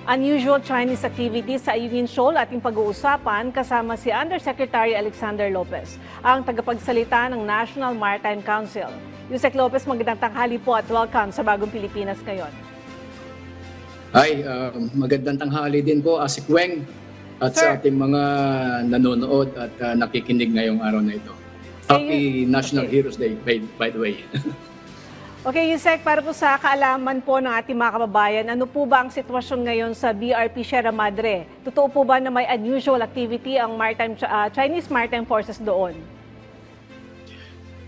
Unusual Chinese activities sa Ayungin Shoal ating pag-uusapan kasama si Undersecretary Alexander Lopez, ang tagapagsalita ng National Maritime Council. Yusek Lopez, magandang tanghali po at welcome sa Bagong Pilipinas ngayon. Hi, magandang tanghali din po, Asik Weng, at sa ating mga nanonood at nakikinig ngayong araw na ito. Happy National Heroes Day, by the way. Okay, Yusek, para po sa kaalaman po ng ating mga kababayan, ano po ba ang sitwasyon ngayon sa BRP Sierra Madre? Totoo po ba na may unusual activity ang Chinese Maritime Forces doon?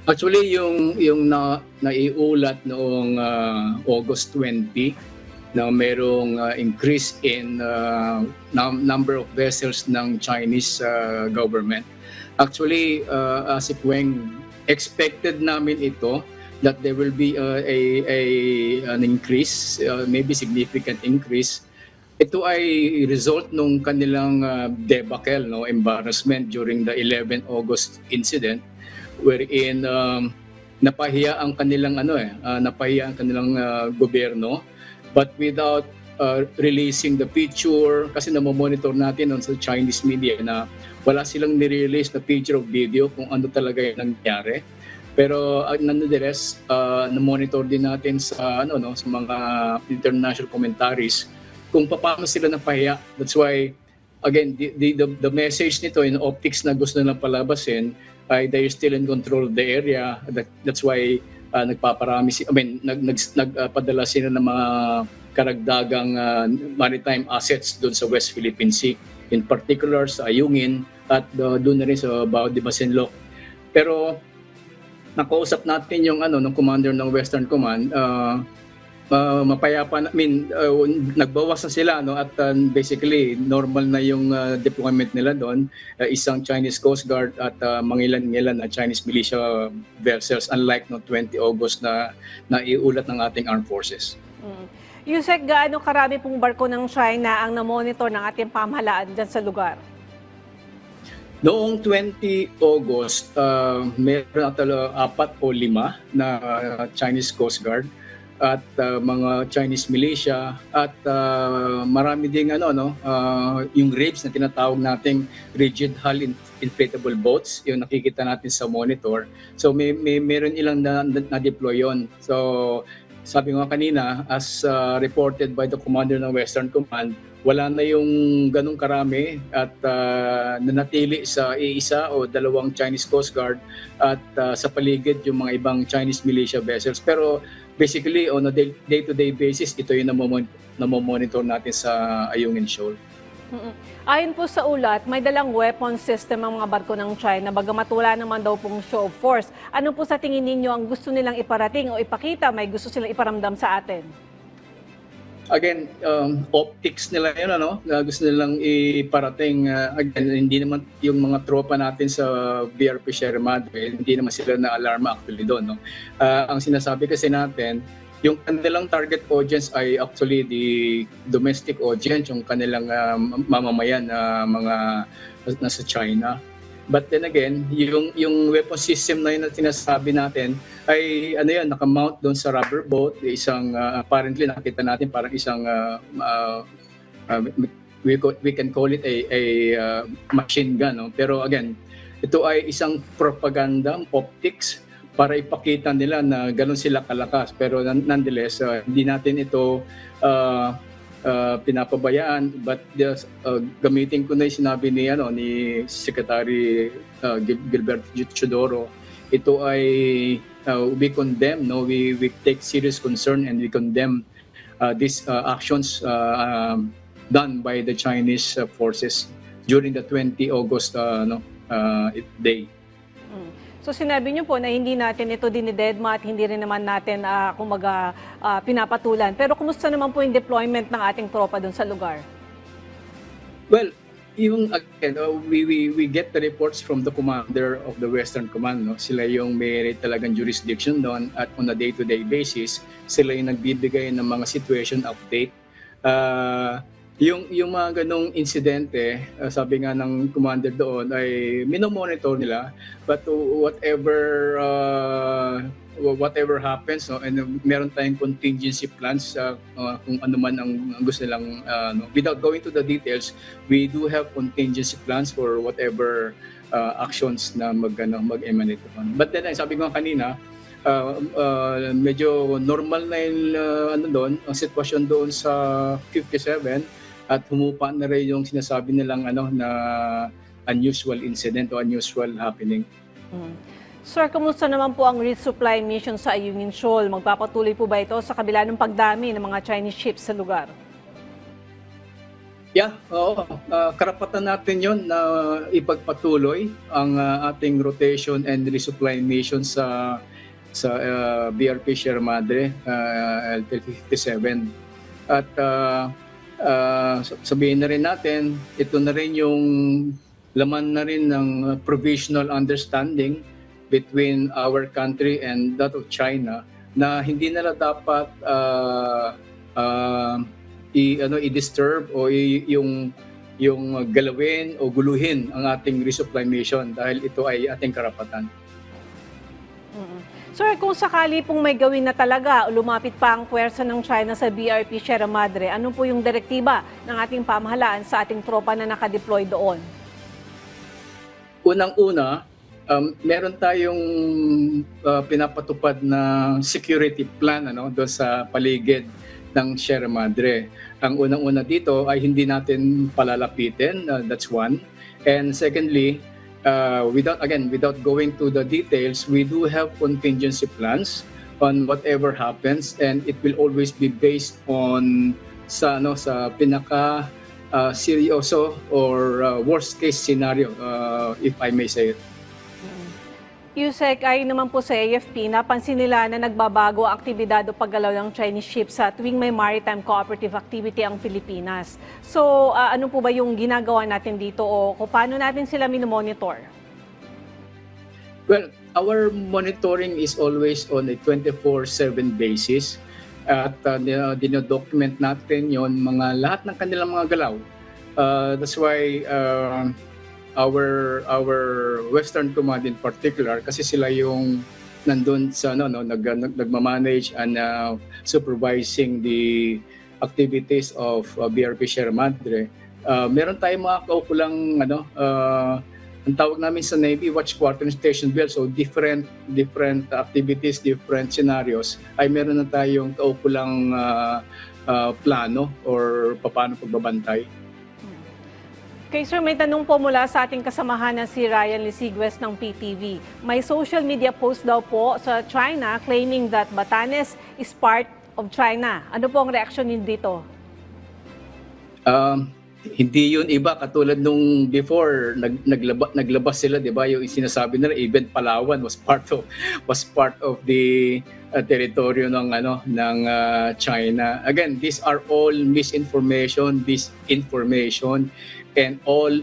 Actually, yung naiulat noong August 20 na merong increase in number of vessels ng Chinese government. Actually, as it weng, expected namin ito that there will be an increase, maybe significant increase. Ito ay result nung kanilang debacle, embarrassment during the 11 August incident, wherein napahiya ang kanilang gobyerno, but without releasing the picture, kasi namomonitor natin sa Chinese media na wala silang nirelease na picture of video kung ano talaga yung nangyari. Pero nonetheless, na-monitor din natin sa sa mga international commentaries kung paano sila napahiya. That's why again the message nito in optics na gusto nilang palabasin ay they're still in control of the area. That's why nagpadala sila ng mga karagdagang maritime assets doon sa West Philippine Sea, in particular sa Ayungin at doon na rin sa Bao de Masinloc. Pero nakausap natin yung ng commander ng Western Command, mapayapa nagbawas na sila at basically normal na yung deployment nila doon, isang Chinese Coast Guard at mangilan-ngilan na Chinese militia vessels, unlike no 20 August na naiulat ng ating armed forces. Yusek, gaano karami pong barko ng China ang na-monitor ng ating pamahalaan dyan sa lugar? Noong 20 August, meron na 4 o 5 na Chinese Coast Guard at mga Chinese militia at marami ding yung RABs na tinatawag nating rigid hull inflatable boats, yung nakikita natin sa monitor. So meron ilang na-deploy yon. So sabi nga kanina, as reported by the commander ng Western Command, wala na yung ganong karami at nanatili sa isa o dalawang Chinese Coast Guard at sa paligid yung mga ibang Chinese militia vessels. Pero basically on a day-to-day basis, ito yung namomonitor natin sa Ayungin Shoal. Ayon po sa ulat, may dalang weapon system ang mga barko ng China, bagamat wala naman daw pong show of force. Ano po sa tingin ninyo ang gusto nilang iparating o ipakita, may gusto silang iparamdam sa atin? Again, optics nila yun, na gusto nilang iparating. Again, hindi naman yung mga tropa natin sa BRP Sierra Madre, hindi naman sila na-alarma actually doon. Ang sinasabi kasi natin, yung kanilang target audience ay actually the domestic audience, yung kanilang mamamayan na mga nasa China. But then again, yung weapon system na yun na sinasabi natin ay nakamount doon sa rubber boat, isang apparently nakita natin parang isang we can call it a machine gun, Pero again, ito ay isang propaganda optics para ipakita nila na gano'n sila kalakas. Pero nonetheless, hindi natin ito pinapabayaan, but gamitin ko na yung sinabi ni Secretary Gilbert Chodoro, ito ay we condemn, we take serious concern and we condemn these actions done by the Chinese forces during the 20 August day. So sinabi niyo po na hindi natin ito dinidedma at hindi rin naman natin pinapatulan. Pero kumusta naman po yung deployment ng ating tropa doon sa lugar? Well, we get the reports from the commander of the Western Command. Sila yung may talagang jurisdiction doon at on a day-to-day basis, sila yung nagbibigay ng mga situation update. Yung mga ganong insidente, sabi nga ng commander doon ay minomonitor nila, but whatever whatever happens, no, and meron tayong contingency plans kung ano man ang gusto nilang no. Without going to the details, we do have contingency plans for whatever actions na mag-emanate upon. But then sabi ko kanina, medyo normal na yung ang sitwasyon doon sa 57 at humupa na rin yung sinasabi nilang na unusual incident o unusual happening. Sir, kumusta naman po ang resupply mission sa Ayungin Shoal? Magpapatuloy po ba ito sa kabila ng pagdami ng mga Chinese ships sa lugar? Yeah, oo. Karapatan natin yon na ipagpatuloy ang ating rotation and resupply mission sa BRP Sierra Madre, LTL-57. At sabihin na rin natin, ito na rin yung laman na rin ng provisional understanding between our country and that of China na hindi nila dapat i-disturb o yung galawin o guluhin ang ating resupply mission dahil ito ay ating karapatan. Sir, kung sakali pong may gawin na talaga o lumapit pa ang puwersa ng China sa BRP Sierra Madre, ano po yung direktiba ng ating pamahalaan sa ating tropa na nakadeploy doon? Unang-una, meron tayong pinapatupad na security plan doon sa paligid ng Sierra Madre. Ang unang-una dito ay hindi natin palalapitin, that's one. And secondly, without going to the details, we do have contingency plans on whatever happens, and it will always be based on sa pinaka seryoso or worst case scenario, if I may say it. Yusek, ay naman po sa AFP, napansin nila na nagbabago ang aktibidad o paggalaw ng Chinese ships sa tuwing may maritime cooperative activity ang Pilipinas. So, ano po ba yung ginagawa natin dito o kung paano natin sila minomonitor? Well, our monitoring is always on a 24/7 basis. At dinodocument natin yon lahat ng kanilang mga galaw. That's why our Western Command in particular, kasi sila yung nandun sa nagmamanage and supervising the activities of BRP Sierra Madre. Meron tayong mga kaukulang ang tawag namin sa Navy Watch Quarter Station Build, so different activities, different scenarios ay meron na tayong kaukulang plano or paano pagbabantay. Okay, sir, may tanong po mula sa ating kasamahan na si Ryan Lisigues ng PTV. May social media post daw po sa China claiming that Batanes is part of China. Ano po ang reaction niyo dito? Hindi yun iba katulad nung before naglabas sila, 'di ba? Yung sinasabi nila even Palawan was part of the teritoryo ng China. Again, these are all misinformation, disinformation, and all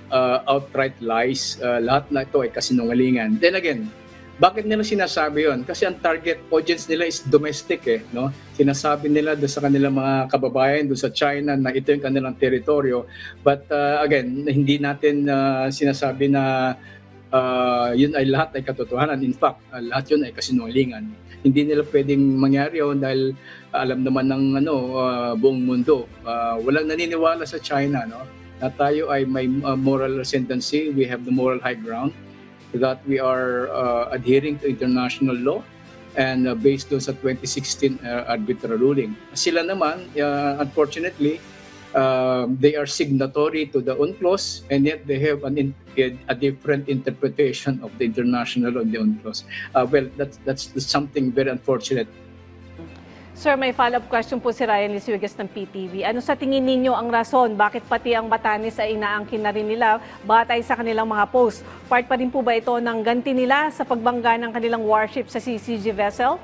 outright lies. Lahat na ito ay kasinungalingan. Then again, bakit nila sinasabi yon? Kasi ang target audience nila is domestic no? Sinasabi nila doon sa kanilang mga kababayan doon sa China na ito yung kanilang teritoryo. But again, hindi natin sinasabi na yun ay lahat ay katotohanan. In fact, lahat yun ay kasinungalingan. Hindi nila pwedeng mangyari yun dahil alam naman ng buong mundo. Walang naniniwala sa China, no? Na tayo ay may moral ascendancy, we have the moral high ground, that we are adhering to international law and based doon sa 2016 arbitral ruling. Sila naman, unfortunately, they are signatory to the UNCLOS and yet they have a different interpretation of the international law on the UNCLOS. Well, that's something very unfortunate. Sir, may follow-up question po si Ryan Lisigues ng PTV. Ano sa tingin ninyo ang rason bakit pati ang Batanes ay inaangkin na rin nila batay sa kanilang mga post? Part pa rin po ba ito ng ganti nila sa pagbangga ng kanilang warship sa CCG vessel?